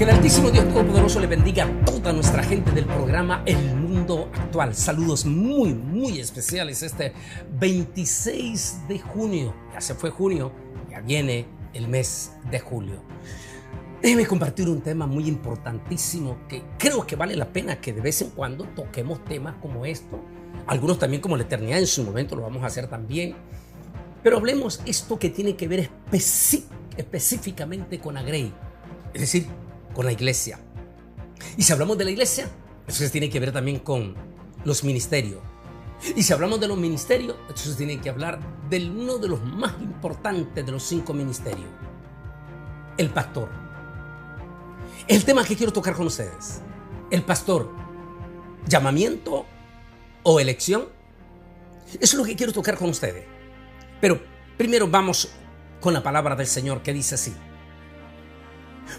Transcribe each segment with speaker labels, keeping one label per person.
Speaker 1: el Altísimo Dios Todopoderoso le bendiga a toda nuestra gente del programa El Mundo Actual. Saludos muy especiales este 26 de junio. Ya se fue junio, ya viene el mes de julio. Déjeme compartir un tema muy importantísimo que creo que vale la pena que de vez en cuando toquemos temas como esto. Algunos también como la eternidad, en su momento lo vamos a hacer también. Pero hablemos esto que tiene que ver específicamente con Agrey, es decir, con la iglesia. Y si hablamos de la iglesia, eso tiene que ver también con los ministerios. Y si hablamos de los ministerios, eso tiene que hablar de uno de los más importantes de los 5 ministerios, el pastor. Es el tema que quiero tocar con ustedes. El pastor, llamamiento o elección. Eso es lo que quiero tocar con ustedes. Pero primero vamos con la palabra del Señor que dice así.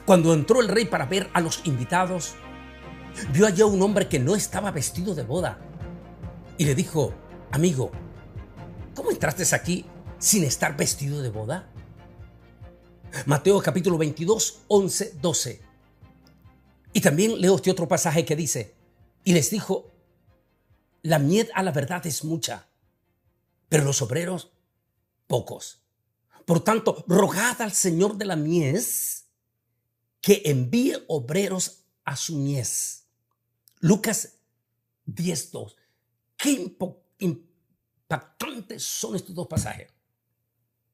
Speaker 1: Cuando entró el rey para ver a los invitados, vio allá un hombre que no estaba vestido de boda y le dijo: amigo, ¿cómo entraste aquí sin estar vestido de boda? Mateo capítulo 22, 11, 12. Y también leo este otro pasaje que dice: y les dijo, la mies a la verdad es mucha, pero los obreros pocos. Por tanto, rogad al Señor de la mies que envíe obreros a su mies. Lucas 10:2. Qué impactantes son estos dos pasajes.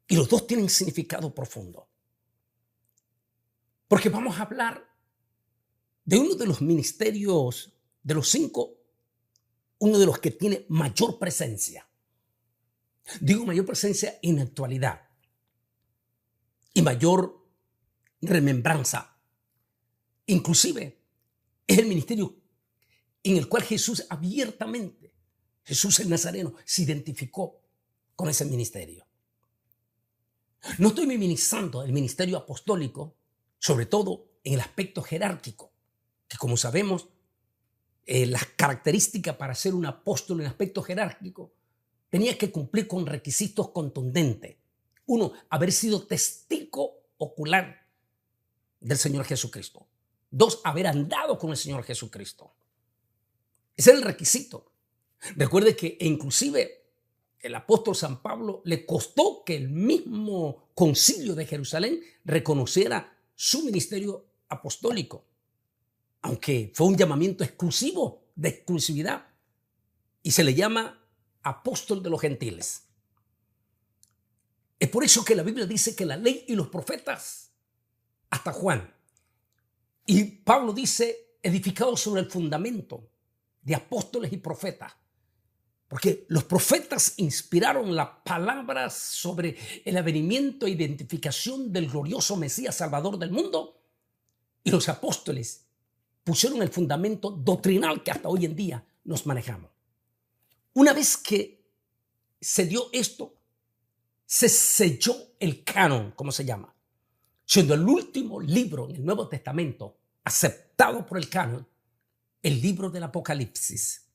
Speaker 1: Y los dos tienen significado profundo. Porque vamos a hablar de uno de los ministerios de los 5, uno de los que tiene mayor presencia. Digo mayor presencia en la actualidad y mayor remembranza. Inclusive es el ministerio en el cual Jesús abiertamente, Jesús el Nazareno, se identificó con ese ministerio. No estoy minimizando el ministerio apostólico, sobre todo en el aspecto jerárquico, que como sabemos, las características para ser un apóstol en aspecto jerárquico tenía que cumplir con requisitos contundentes. 1, haber sido testigo ocular del Señor Jesucristo. 2, haber andado con el Señor Jesucristo. Ese es el requisito. Recuerde que inclusive el apóstol San Pablo le costó que el mismo concilio de Jerusalén reconociera su ministerio apostólico, aunque fue un llamamiento exclusivo, de exclusividad, y se le llama apóstol de los gentiles. Es por eso que la Biblia dice que la ley y los profetas, hasta Juan, y Pablo dice, edificado sobre el fundamento de apóstoles y profetas, porque los profetas inspiraron las palabras sobre el avenimiento e identificación del glorioso Mesías Salvador del mundo, y los apóstoles pusieron el fundamento doctrinal que hasta hoy en día nos manejamos. Una vez que se dio esto, se selló el canon, como se llama, siendo el último libro en el Nuevo Testamento aceptado por el canon, el libro del Apocalipsis.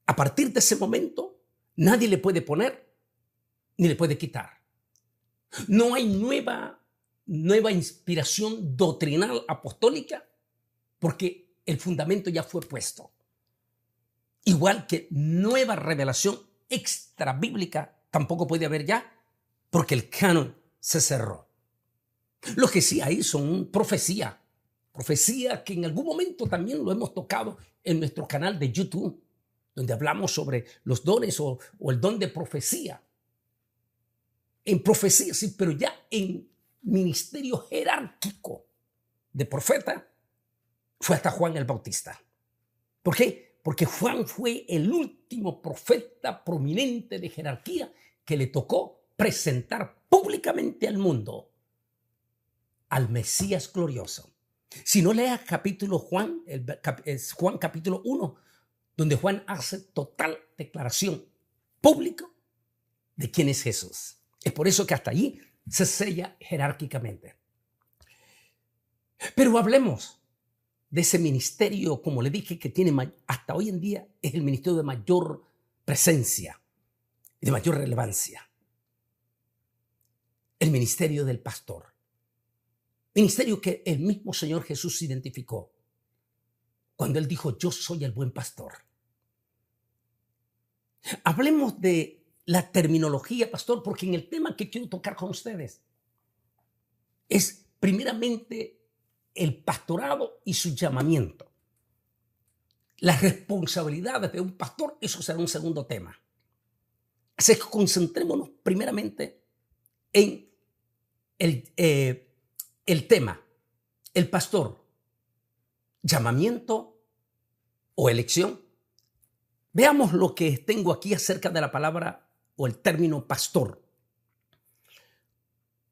Speaker 1: A partir de ese momento, nadie le puede poner ni le puede quitar. No hay nueva inspiración doctrinal apostólica porque el fundamento ya fue puesto. Igual que nueva revelación extra bíblica tampoco puede haber ya porque el canon se cerró. Lo que sí hay son profecía que en algún momento también lo hemos tocado en nuestro canal de YouTube, donde hablamos sobre los dones o el don de profecía. En profecía, sí, pero ya en ministerio jerárquico de profeta fue hasta Juan el Bautista. ¿Por qué? Porque Juan fue el último profeta prominente de jerarquía que le tocó presentar públicamente al mundo al Mesías glorioso. Si no leas Juan capítulo 1, donde Juan hace total declaración pública de quién es Jesús. Es por eso que hasta allí se sella jerárquicamente. Pero hablemos de ese ministerio, como le dije, que tiene hasta hoy en día es el ministerio de mayor presencia y de mayor relevancia. El ministerio del pastor. Ministerio que el mismo Señor Jesús identificó cuando Él dijo, yo soy el buen pastor. Hablemos de la terminología, pastor, porque en el tema que quiero tocar con ustedes es primeramente el pastorado y su llamamiento. Las responsabilidades de un pastor, eso será un segundo tema. Así que concentrémonos primeramente en el tema, el pastor, llamamiento o elección. Veamos lo que tengo aquí acerca de la palabra o el término pastor.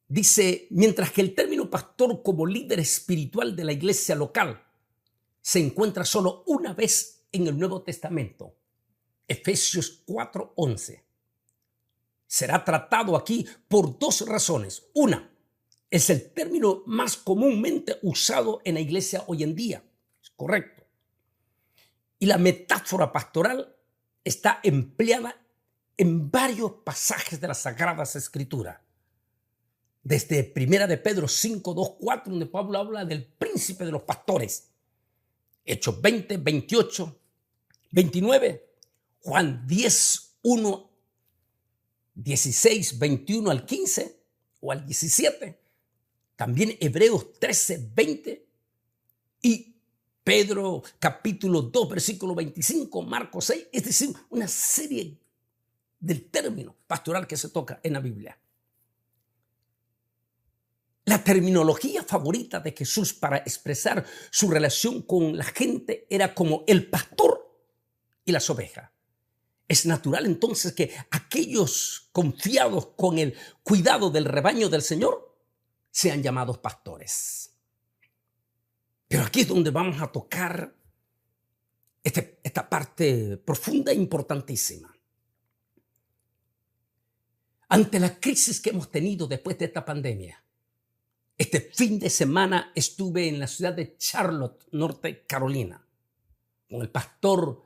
Speaker 1: Dice, mientras que el término pastor como líder espiritual de la iglesia local se encuentra solo una vez en el Nuevo Testamento, Efesios 4:11. Será tratado aquí por dos razones. Una, es el término más comúnmente usado en la iglesia hoy en día. Es correcto. Y la metáfora pastoral está empleada en varios pasajes de las Sagradas Escrituras. Desde 1 de Pedro 5, 2, 4, donde Pablo habla del príncipe de los pastores. Hechos 20, 28, 29. Juan 10, 1, 16, 21 al 15 o al 17. También Hebreos 13, 20 y Pedro capítulo 2, versículo 25, Marcos 6, es decir, una serie del término pastoral que se toca en la Biblia. La terminología favorita de Jesús para expresar su relación con la gente era como el pastor y las ovejas. Es natural entonces que aquellos confiados con el cuidado del rebaño del Señor sean llamados pastores. Pero aquí es donde vamos a tocar esta parte profunda e importantísima. Ante la crisis que hemos tenido después de esta pandemia, este fin de semana estuve en la ciudad de Charlotte, Norte Carolina, con el pastor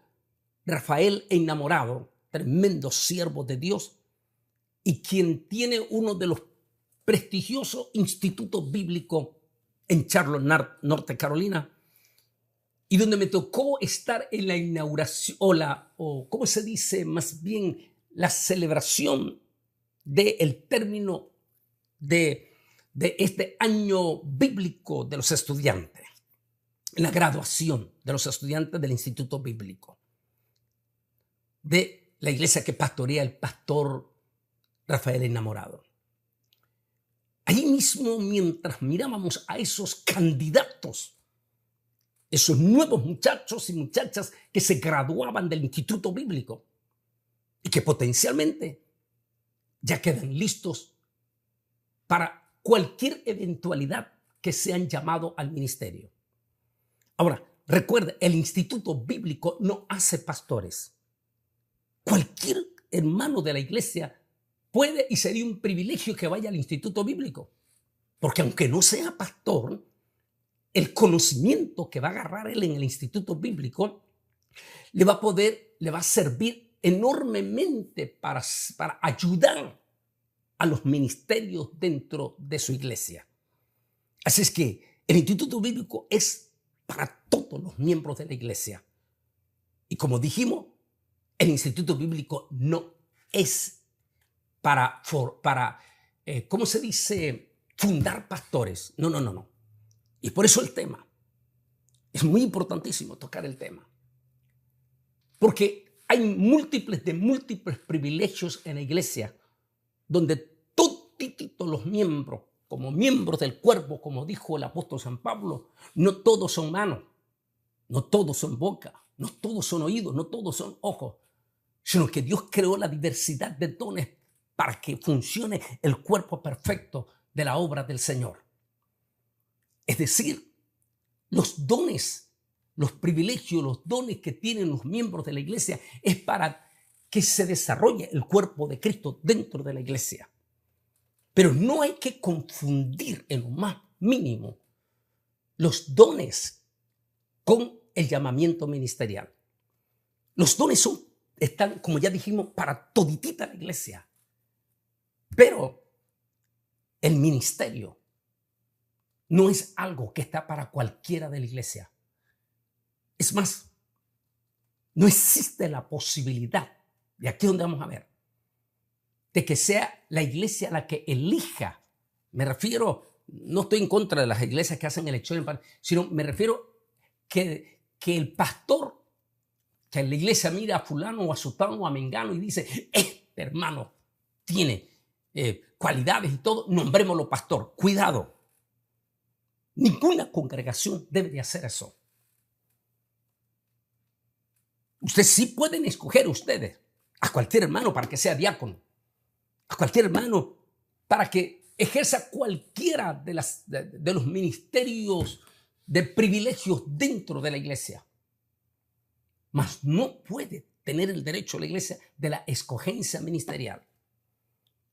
Speaker 1: Rafael Enamorado, tremendo siervo de Dios, y quien tiene uno de los prestigiosos institutos bíblicos en Charlotte, Norte Carolina, y donde me tocó estar en la inauguración, o ¿cómo se dice? Más bien la celebración del término de este año bíblico de los estudiantes, la graduación de los estudiantes del Instituto Bíblico de la iglesia que pastorea el pastor Rafael Enamorado. Ahí mismo, mientras mirábamos a esos candidatos, esos nuevos muchachos y muchachas que se graduaban del Instituto Bíblico y que potencialmente ya quedan listos para cualquier eventualidad que sean llamados al ministerio. Ahora, recuerda, el Instituto Bíblico no hace pastores. Cualquier hermano de la iglesia puede y sería un privilegio que vaya al Instituto Bíblico, porque aunque no sea pastor, el conocimiento que va a agarrar él en el Instituto Bíblico le va a servir enormemente para ayudar a los ministerios dentro de su iglesia. Así es que el Instituto Bíblico es para todos los miembros de la iglesia. Y como dijimos, el Instituto Bíblico no es para ¿cómo se dice? Fundar pastores. No. Y por eso el tema. Es muy importantísimo tocar el tema. Porque hay múltiples privilegios en la iglesia donde todos los miembros, como miembros del cuerpo, como dijo el apóstol San Pablo, no todos son manos, no todos son boca, no todos son oídos, no todos son ojos, sino que Dios creó la diversidad de dones para que funcione el cuerpo perfecto de la obra del Señor. Es decir, los dones, los privilegios, los dones que tienen los miembros de la iglesia es para que se desarrolle el cuerpo de Cristo dentro de la iglesia. Pero no hay que confundir en lo más mínimo los dones con el llamamiento ministerial. Los dones están, como ya dijimos, para toditita la iglesia. Pero el ministerio no es algo que está para cualquiera de la iglesia. Es más, no existe la posibilidad, y aquí es donde vamos a ver, de que sea la iglesia la que elija. Me refiero, no estoy en contra de las iglesias que hacen elecciones, sino me refiero que el pastor, que la iglesia mira a fulano o a sutano o a mengano y dice, este hermano tiene cualidades y todo, nombrémoslo pastor. Cuidado, ninguna congregación debe de hacer eso. Ustedes sí pueden escoger ustedes a cualquier hermano para que sea diácono, a cualquier hermano para que ejerza cualquiera de los ministerios de privilegios dentro de la iglesia. Mas no puede tener el derecho la iglesia de la escogencia ministerial.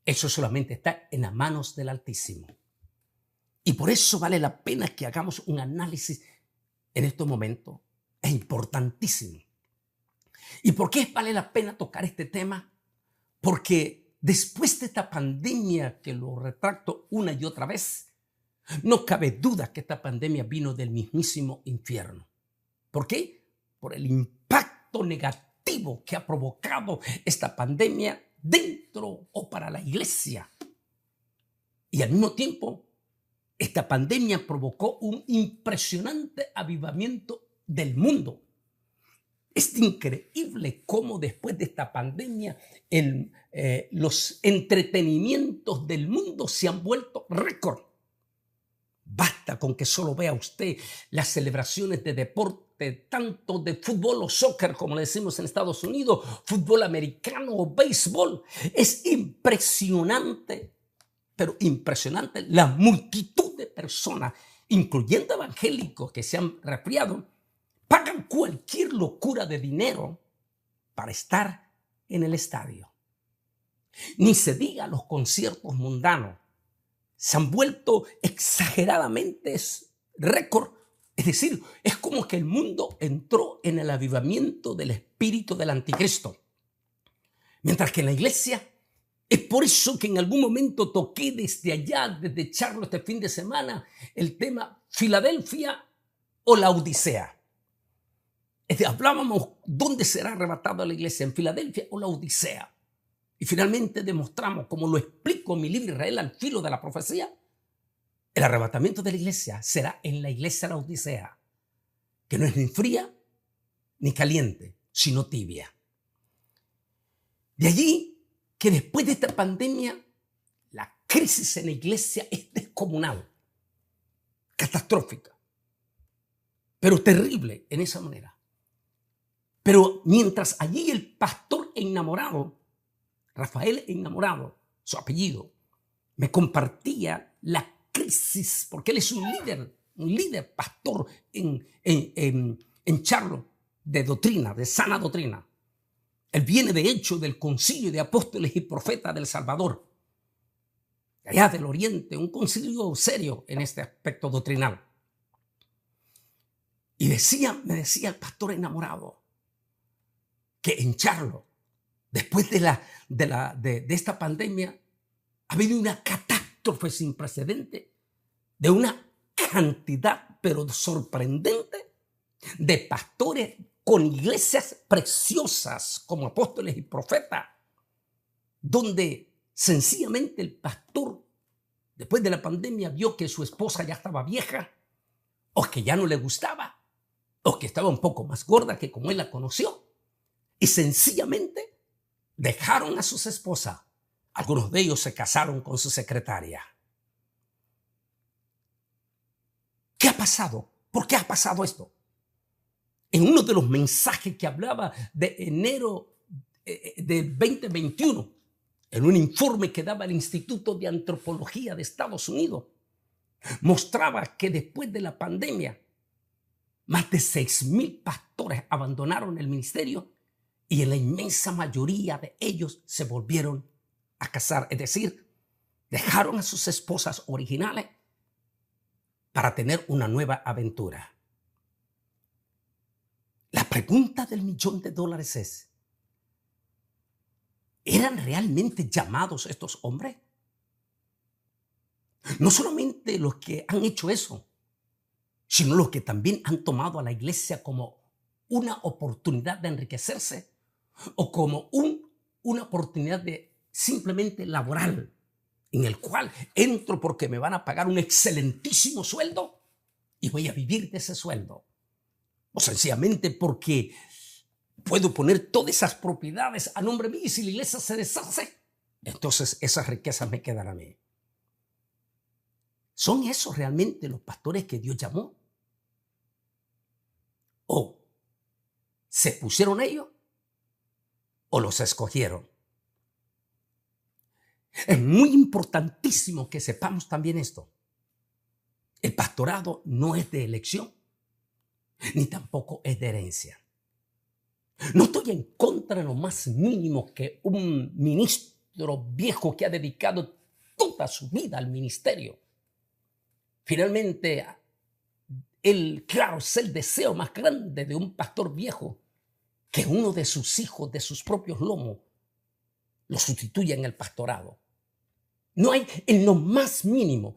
Speaker 1: Eso solamente está en las manos del Altísimo. Y por eso vale la pena que hagamos un análisis en estos momentos. Es importantísimo. ¿Y por qué vale la pena tocar este tema? Porque después de esta pandemia, que lo retracto una y otra vez, no cabe duda que esta pandemia vino del mismísimo infierno. ¿Por qué? Por el impacto negativo que ha provocado esta pandemia dentro o para la iglesia. Y al mismo tiempo, esta pandemia provocó un impresionante avivamiento del mundo. Es increíble cómo después de esta pandemia los entretenimientos del mundo se han vuelto récord. Basta con que solo vea usted las celebraciones de deporte, tanto de fútbol o soccer, como le decimos en Estados Unidos, fútbol americano o béisbol. Es impresionante, pero impresionante la multitud de personas, incluyendo evangélicos que se han resfriado, pagan cualquier locura de dinero para estar en el estadio. Ni se diga los conciertos mundanos. Se han vuelto exageradamente récord. Es decir, es como que el mundo entró en el avivamiento del espíritu del anticristo. Mientras que en la iglesia, es por eso que en algún momento toqué desde allá, desde Charlo este fin de semana, el tema Filadelfia o la Odisea. Hablábamos dónde será arrebatada la iglesia, en Filadelfia o la Odisea. Y finalmente demostramos, como lo explico en mi libro Israel al filo de la profecía, el arrebatamiento de la iglesia será en la iglesia de la Odisea, que no es ni fría ni caliente, sino tibia. De allí que después de esta pandemia, la crisis en la iglesia es descomunal, catastrófica, pero terrible en esa manera. Pero mientras allí el pastor enamorado, Rafael Enamorado, su apellido, me compartía la crisis, porque él es un líder pastor en Charlo de doctrina, de sana doctrina. Él viene de hecho del concilio de apóstoles y profetas del Salvador, allá del Oriente, un concilio serio en este aspecto doctrinal. Y me decía el pastor Enamorado, que en Charlo, después de esta pandemia, ha habido una catástrofe sin precedente de una cantidad, pero sorprendente, de pastores con iglesias preciosas como apóstoles y profetas, donde sencillamente el pastor, después de la pandemia, vio que su esposa ya estaba vieja, o que ya no le gustaba, o que estaba un poco más gorda que como él la conoció, y sencillamente dejaron a sus esposas. Algunos de ellos se casaron con su secretaria. ¿Qué ha pasado? ¿Por qué ha pasado esto? En uno de los mensajes que hablaba de enero de 2021, en un informe que daba el Instituto de Antropología de Estados Unidos, mostraba que después de la pandemia, más de 6,000 pastores abandonaron el ministerio y en la inmensa mayoría de ellos se volvieron a casar. Es decir, dejaron a sus esposas originales para tener una nueva aventura. La pregunta del $1,000,000 es, ¿eran realmente llamados estos hombres? No solamente los que han hecho eso, sino los que también han tomado a la iglesia como una oportunidad de enriquecerse o como una oportunidad de simplemente laboral, en el cual entro porque me van a pagar un excelentísimo sueldo y voy a vivir de ese sueldo. O sencillamente porque puedo poner todas esas propiedades a nombre mío y si la iglesia se deshace, entonces esas riquezas me quedan a mí. ¿Son esos realmente los pastores que Dios llamó? ¿O se pusieron ellos o los escogieron? Es muy importantísimo que sepamos también esto. El pastorado no es de elección, ni tampoco es de herencia. No estoy en contra en lo más mínimo que un ministro viejo que ha dedicado toda su vida al ministerio. Finalmente, claro, es el deseo más grande de un pastor viejo que uno de sus hijos, de sus propios lomos, lo sustituya en el pastorado. No hay en lo más mínimo,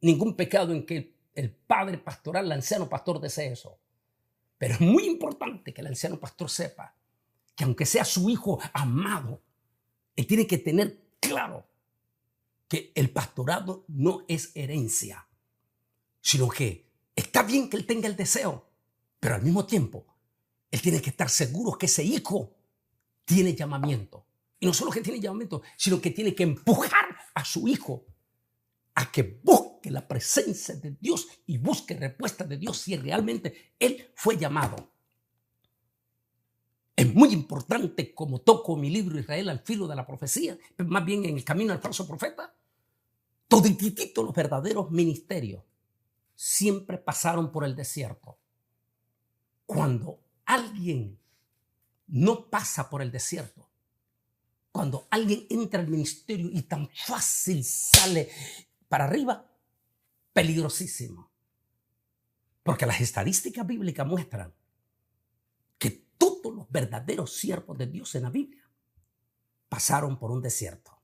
Speaker 1: ningún pecado en que el padre pastoral, el anciano pastor desee eso. Pero es muy importante que el anciano pastor sepa que aunque sea su hijo amado, él tiene que tener claro que el pastorado no es herencia, sino que está bien que él tenga el deseo, pero al mismo tiempo, él tiene que estar seguro que ese hijo tiene llamamiento. Y no solo que tiene llamamiento, sino que tiene que empujar a su hijo a que busque la presencia de Dios y busque respuesta de Dios si realmente él fue llamado. Es muy importante, como toco mi libro Israel al filo de la profecía, más bien en el camino al falso profeta, toditito los verdaderos ministerios siempre pasaron por el desierto. Cuando alguien no pasa por el desierto, cuando alguien entra al ministerio y tan fácil sale para arriba, peligrosísimo. Porque las estadísticas bíblicas muestran que todos los verdaderos siervos de Dios en la Biblia pasaron por un desierto,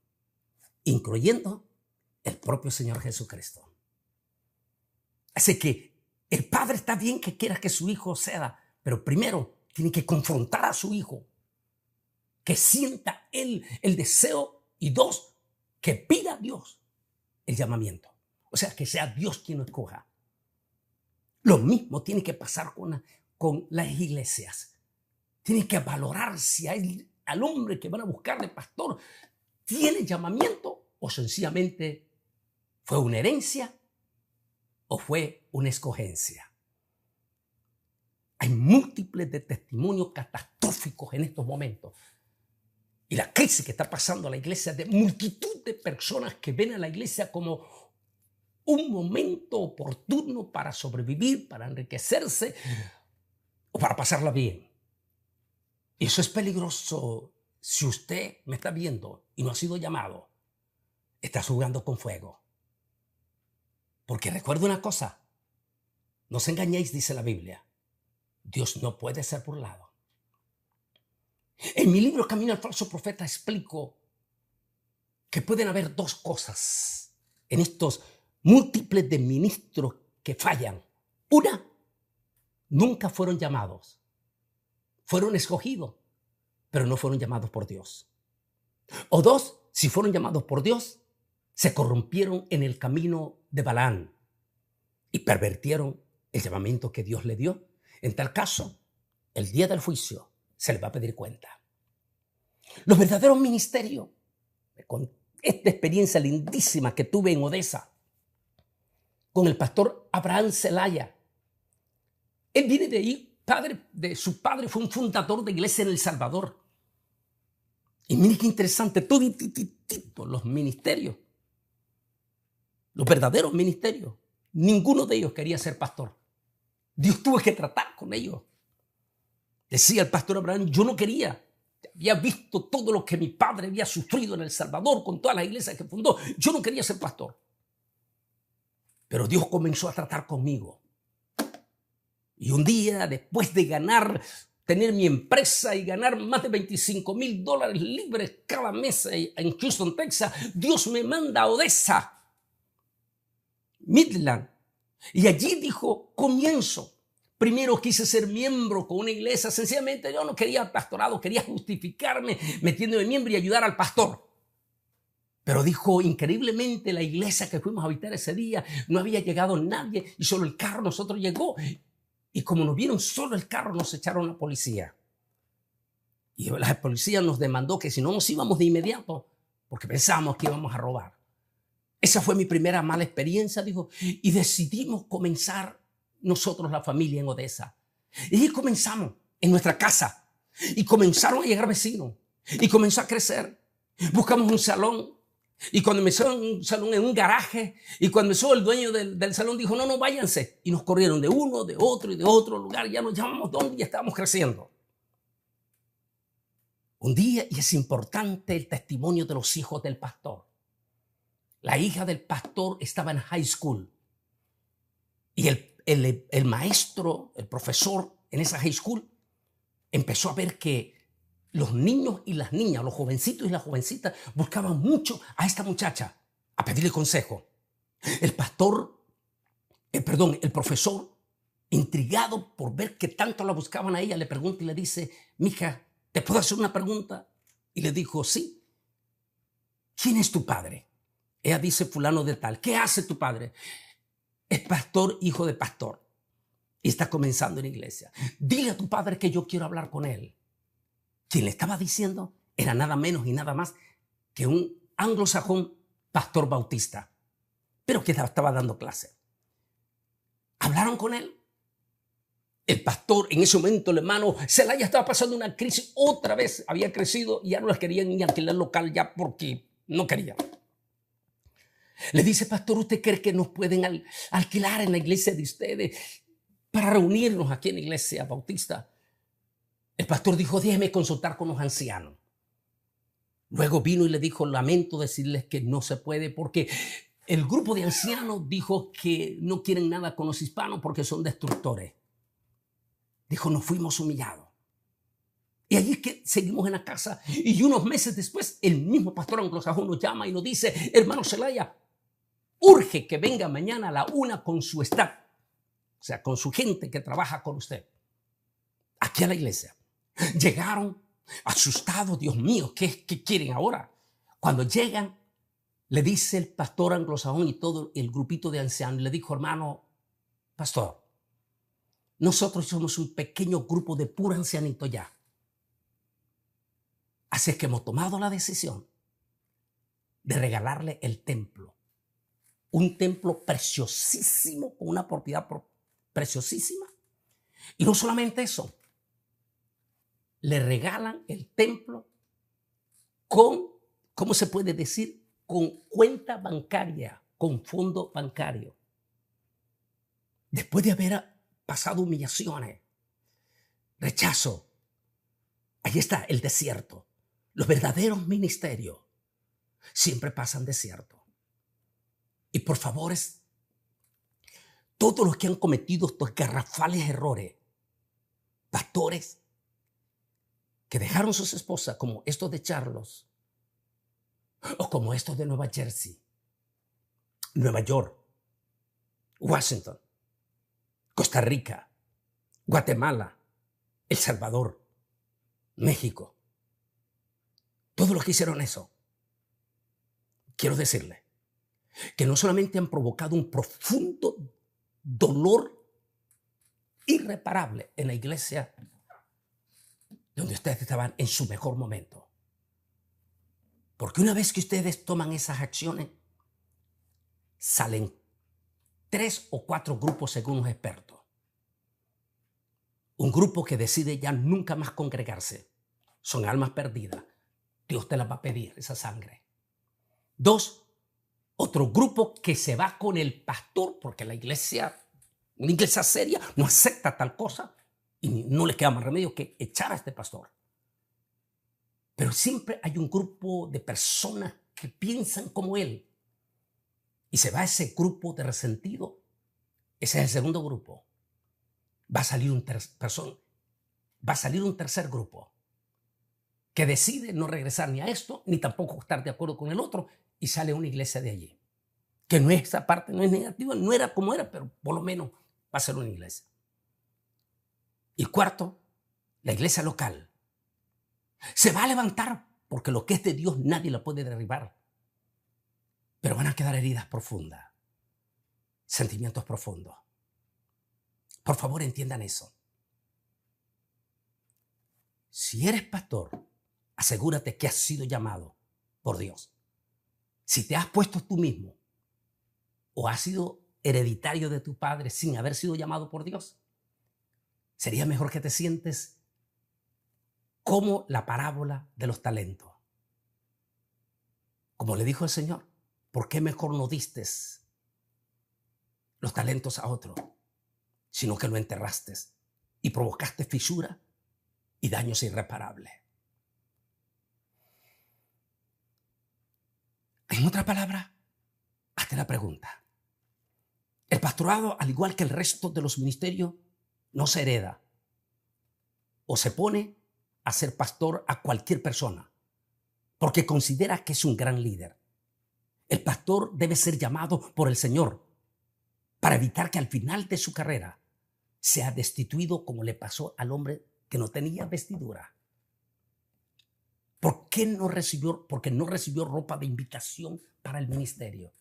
Speaker 1: incluyendo el propio Señor Jesucristo. Así que el padre está bien que quiera que su hijo ceda, pero primero tiene que confrontar a su hijo, que sienta él el deseo, y dos, que pida a Dios el llamamiento. O sea, que sea Dios quien lo escoja. Lo mismo tiene que pasar con las iglesias. Tiene que valorar si al hombre que van a buscarle pastor tiene llamamiento o sencillamente fue una herencia o fue una escogencia. Hay múltiples de testimonios catastróficos en estos momentos. Y la crisis que está pasando a la iglesia, de multitud de personas que ven a la iglesia como un momento oportuno para sobrevivir, para enriquecerse o para pasarla bien. Y eso es peligroso. Si usted me está viendo y no ha sido llamado, está jugando con fuego. Porque recuerda una cosa, no os engañéis, dice la Biblia, Dios no puede ser burlado. En mi libro Camino al falso profeta explico que pueden haber dos cosas en estos múltiples de ministros que fallan. Una, nunca fueron llamados. Fueron escogidos, pero no fueron llamados por Dios. O dos, si fueron llamados por Dios, se corrompieron en el camino de Balaam y pervertieron el llamamiento que Dios le dio. En tal caso, el día del juicio se les va a pedir cuenta. Los verdaderos ministerios, con esta experiencia lindísima que tuve en Odessa, con el pastor Abraham Zelaya. Él viene de ahí, su padre fue un fundador de iglesia en El Salvador. Y miren qué interesante, todos los ministerios, los verdaderos ministerios, ninguno de ellos quería ser pastor. Dios tuvo que tratar con ellos. Decía el pastor Abraham, yo no quería. Había visto todo lo que mi padre había sufrido en El Salvador con todas las iglesias que fundó. Yo no quería ser pastor. Pero Dios comenzó a tratar conmigo. Y un día, después de ganar tener mi empresa y ganar más de $25,000 libres cada mes en Houston, Texas, Dios me manda a Odessa, Midland. Y allí dijo, comienzo. Primero quise ser miembro con una iglesia. Sencillamente yo no quería pastorado, quería justificarme metiéndome miembro y ayudar al pastor. Pero dijo, increíblemente, la iglesia que fuimos a habitar ese día, no había llegado nadie y solo el carro nosotros llegó. Y como nos vieron solo el carro, nos echaron a la policía. Y la policía nos demandó que si no nos íbamos de inmediato, porque pensábamos que íbamos a robar. Esa fue mi primera mala experiencia, dijo, y decidimos comenzar nosotros, la familia, en Odessa. Y comenzamos en nuestra casa. Y comenzaron a llegar vecinos. Y comenzó a crecer. Buscamos un salón. Y cuando empezó un salón en un garaje, y cuando empezó el dueño del salón dijo, no, váyanse. Y nos corrieron de uno, de otro y de otro lugar. Ya nos llamamos dónde y ya estábamos creciendo. Un día, y es importante el testimonio de los hijos del pastor. La hija del pastor estaba en high school. Y el maestro, el profesor en esa high school, empezó a ver que los niños y las niñas, los jovencitos y las jovencitas, buscaban mucho a esta muchacha a pedirle consejo. El profesor, intrigado por ver que tanto la buscaban a ella, le pregunta y le dice, mija, ¿te puedo hacer una pregunta? Y le dijo, sí. ¿Quién es tu padre? Ella dice, fulano de tal. ¿Qué hace tu padre? Es pastor, hijo de pastor. Y está comenzando en la iglesia. Dile a tu padre que yo quiero hablar con él. Quien le estaba diciendo era nada menos y nada más que un anglosajón pastor bautista, pero que estaba dando clase. Hablaron con él. El pastor en ese momento, el hermano Zelaya, estaba pasando una crisis. Otra vez había crecido y ya no les querían ni alquilar local ya porque no querían. Le dice, pastor, ¿usted cree que nos pueden alquilar en la iglesia de ustedes para reunirnos aquí en la iglesia bautista? El pastor dijo, déjeme consultar con los ancianos. Luego vino y le dijo, lamento decirles que no se puede porque el grupo de ancianos dijo que no quieren nada con los hispanos porque son destructores. Dijo, nos fuimos humillados. Y allí que seguimos en la casa. Y unos meses después, el mismo pastor anglosajón nos llama y nos dice, hermano Zelaya, urge que venga mañana a la 1 con su staff, o sea, con su gente que trabaja con usted, aquí a la iglesia. Llegaron asustados, Dios mío, ¿qué quieren ahora? Cuando llegan, le dice el pastor anglosajón y todo el grupito de ancianos, le dijo, hermano pastor, nosotros somos un pequeño grupo de puro ancianito ya. Así es que hemos tomado la decisión de regalarle el templo. Un templo preciosísimo, con una propiedad preciosísima. Y no solamente eso, le regalan el templo con, ¿cómo se puede decir? Con cuenta bancaria, con fondo bancario. Después de haber pasado humillaciones, rechazo, ahí está el desierto. Los verdaderos ministerios siempre pasan desierto. Y por favor, todos los que han cometido estos garrafales errores, pastores que dejaron sus esposas, como estos de Charlos, o como estos de Nueva Jersey, Nueva York, Washington, Costa Rica, Guatemala, El Salvador, México. Todos los que hicieron eso, quiero decirle que no solamente han provocado un profundo dolor irreparable en la iglesia donde ustedes estaban en su mejor momento. Porque una vez que ustedes toman esas acciones, salen 3 o 4 grupos según los expertos. Un grupo que decide ya nunca más congregarse. Son almas perdidas. Dios te las va a pedir, esa sangre. 2, otro grupo que se va con el pastor porque la iglesia, una iglesia seria, no acepta tal cosa y no le queda más remedio que echar a este pastor. Pero siempre hay un grupo de personas que piensan como él y se va ese grupo de resentido. Ese es el segundo grupo. Va a salir una persona va a salir un tercer grupo que decide no regresar ni a esto, ni tampoco estar de acuerdo con el otro, y sale una iglesia de allí. Que no es esa parte, no es negativa, no era como era, pero por lo menos va a ser una iglesia. Y cuarto, la iglesia local se va a levantar, porque lo que es de Dios nadie la puede derribar. Pero van a quedar heridas profundas, sentimientos profundos. Por favor, entiendan eso. Si eres pastor, asegúrate que has sido llamado por Dios. Si te has puesto tú mismo o has sido hereditario de tu padre sin haber sido llamado por Dios, sería mejor que te sientes como la parábola de los talentos. Como le dijo el Señor, ¿por qué mejor no diste los talentos a otro, sino que lo enterraste y provocaste fisura y daños irreparables? En otra palabra, hazte la pregunta. El pastorado, al igual que el resto de los ministerios, no se hereda o se pone a ser pastor a cualquier persona porque considera que es un gran líder. El pastor debe ser llamado por el Señor para evitar que al final de su carrera sea destituido como le pasó al hombre que no tenía vestidura. ¿Por qué no recibió? Porque no recibió ropa de invitación para el ministerio.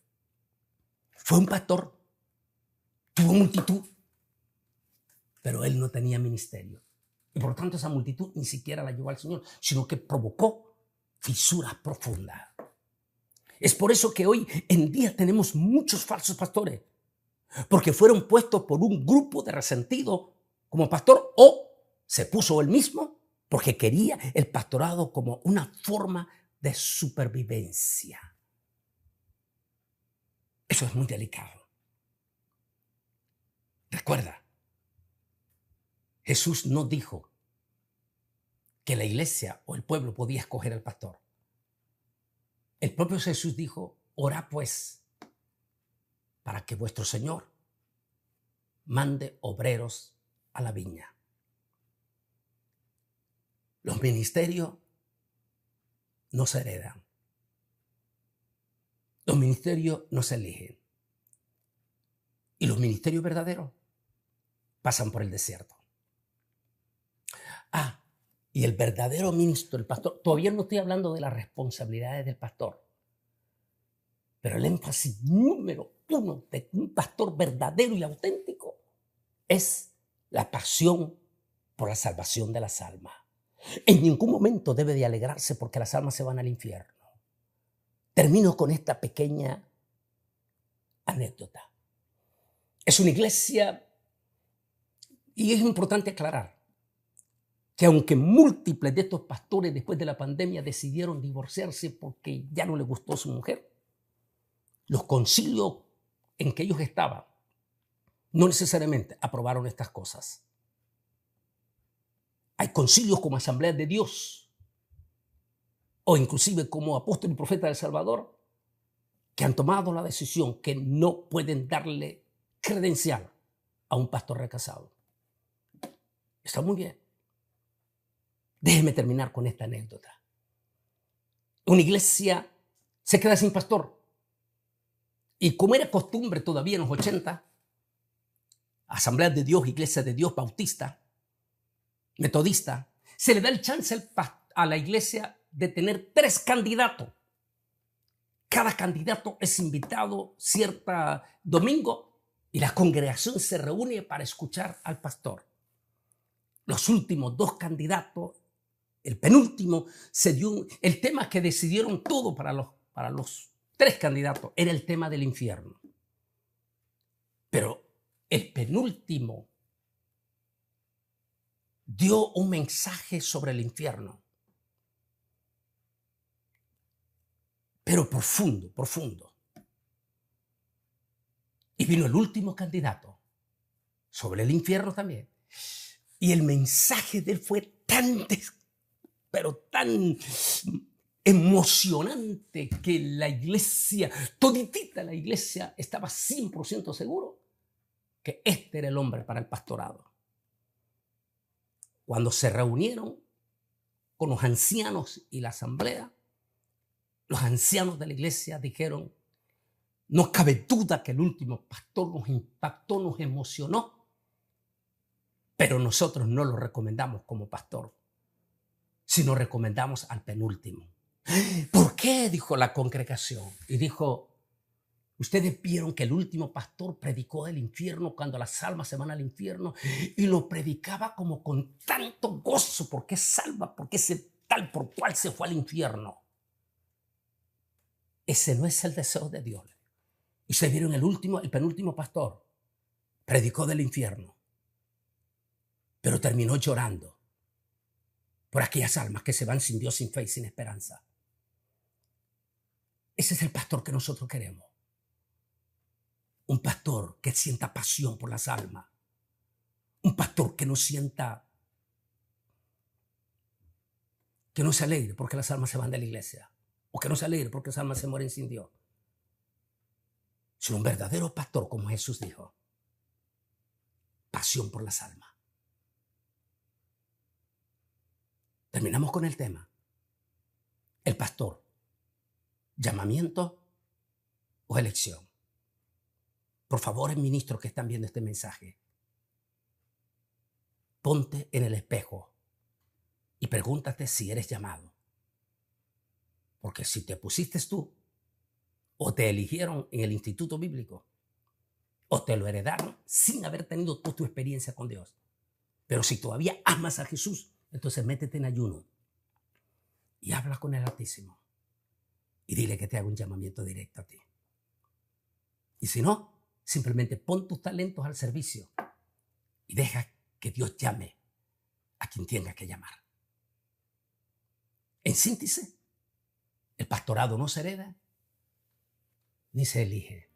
Speaker 1: Fue un pastor, tuvo multitud, pero él no tenía ministerio. Y por lo tanto esa multitud ni siquiera la llevó al Señor, sino que provocó fisuras profundas. Es por eso que hoy en día tenemos muchos falsos pastores, porque fueron puestos por un grupo de resentidos como pastor, o se puso él mismo porque quería el pastorado como una forma de supervivencia. Eso es muy delicado. Recuerda, Jesús no dijo que la iglesia o el pueblo podía escoger al pastor. El propio Jesús dijo, orad pues para que vuestro Señor mande obreros a la viña. Los ministerios no se heredan. Los ministerios no se eligen. Y los ministerios verdaderos pasan por el desierto. Y el verdadero ministro, el pastor, todavía no estoy hablando de las responsabilidades del pastor, pero el énfasis número uno de un pastor verdadero y auténtico es la pasión por la salvación de las almas. En ningún momento debe de alegrarse porque las almas se van al infierno. Termino con esta pequeña anécdota. Es una iglesia, y es importante aclarar que aunque múltiples de estos pastores después de la pandemia decidieron divorciarse porque ya no les gustó su mujer, los concilios en que ellos estaban no necesariamente aprobaron estas cosas. Hay concilios como Asamblea de Dios o inclusive como Apóstol y Profeta del Salvador que han tomado la decisión que no pueden darle credencial a un pastor recasado. Está muy bien. Déjeme terminar con esta anécdota. Una iglesia se queda sin pastor. Y como era costumbre todavía en los 80, Asamblea de Dios, Iglesia de Dios, Bautista, Metodista, se le da el chance a la iglesia de tener 3 candidatos. Cada candidato es invitado cierto domingo y la congregación se reúne para escuchar al pastor. Los últimos 2 candidatos, el penúltimo, se dio el tema que decidieron todo para los 3 candidatos, era el tema del infierno. Pero el penúltimo dio un mensaje sobre el infierno, pero profundo, profundo. Y vino el último candidato sobre el infierno también. Y el mensaje de él fue tan emocionante que la iglesia, toditita la iglesia, estaba 100% seguro que este era el hombre para el pastorado. cuando se reunieron con los ancianos y la asamblea, los ancianos de la iglesia dijeron: no cabe duda que el último pastor nos impactó, nos emocionó, pero nosotros no lo recomendamos como pastor, sino recomendamos al penúltimo. ¿Por qué?, dijo la congregación. Y dijo: ustedes vieron que el último pastor predicó del infierno cuando las almas se van al infierno, y lo predicaba como con tanto gozo, porque salva, porque ese tal por cual se fue al infierno. Ese no es el deseo de Dios. Y se vieron el penúltimo pastor predicó del infierno, pero terminó llorando por aquellas almas que se van sin Dios, sin fe y sin esperanza. Ese es el pastor que nosotros queremos. Un pastor que sienta pasión por las almas. Un pastor que no sienta, que no se alegre porque las almas se van de la iglesia, o que no se alegre porque las almas se mueren sin Dios. Sino un verdadero pastor, como Jesús dijo: pasión por las almas. Terminamos con el tema. El pastor, llamamiento o elección. Por favor, ministros que están viendo este mensaje, ponte en el espejo y pregúntate si eres llamado. Porque si te pusiste tú, o te eligieron en el instituto bíblico, o te lo heredaron sin haber tenido tú tu experiencia con Dios. Pero si todavía amas a Jesús, entonces métete en ayuno y habla con el Altísimo y dile que te haga un llamamiento directo a ti. Y si no, simplemente pon tus talentos al servicio y deja que Dios llame a quien tenga que llamar. En síntesis, el pastorado no se hereda ni se elige.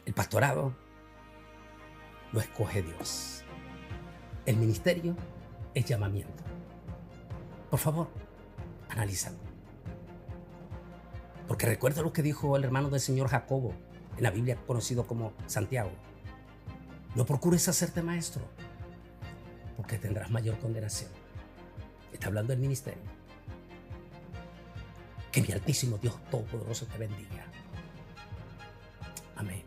Speaker 1: El pastorado lo escoge Dios. El ministerio es llamamiento. Por favor, analízalo. Porque recuerda lo que dijo el hermano del Señor Jacobo, en la Biblia conocido como Santiago: no procures hacerte maestro, porque tendrás mayor condenación. Está hablando del ministerio. Que mi altísimo Dios Todopoderoso te bendiga. Amén.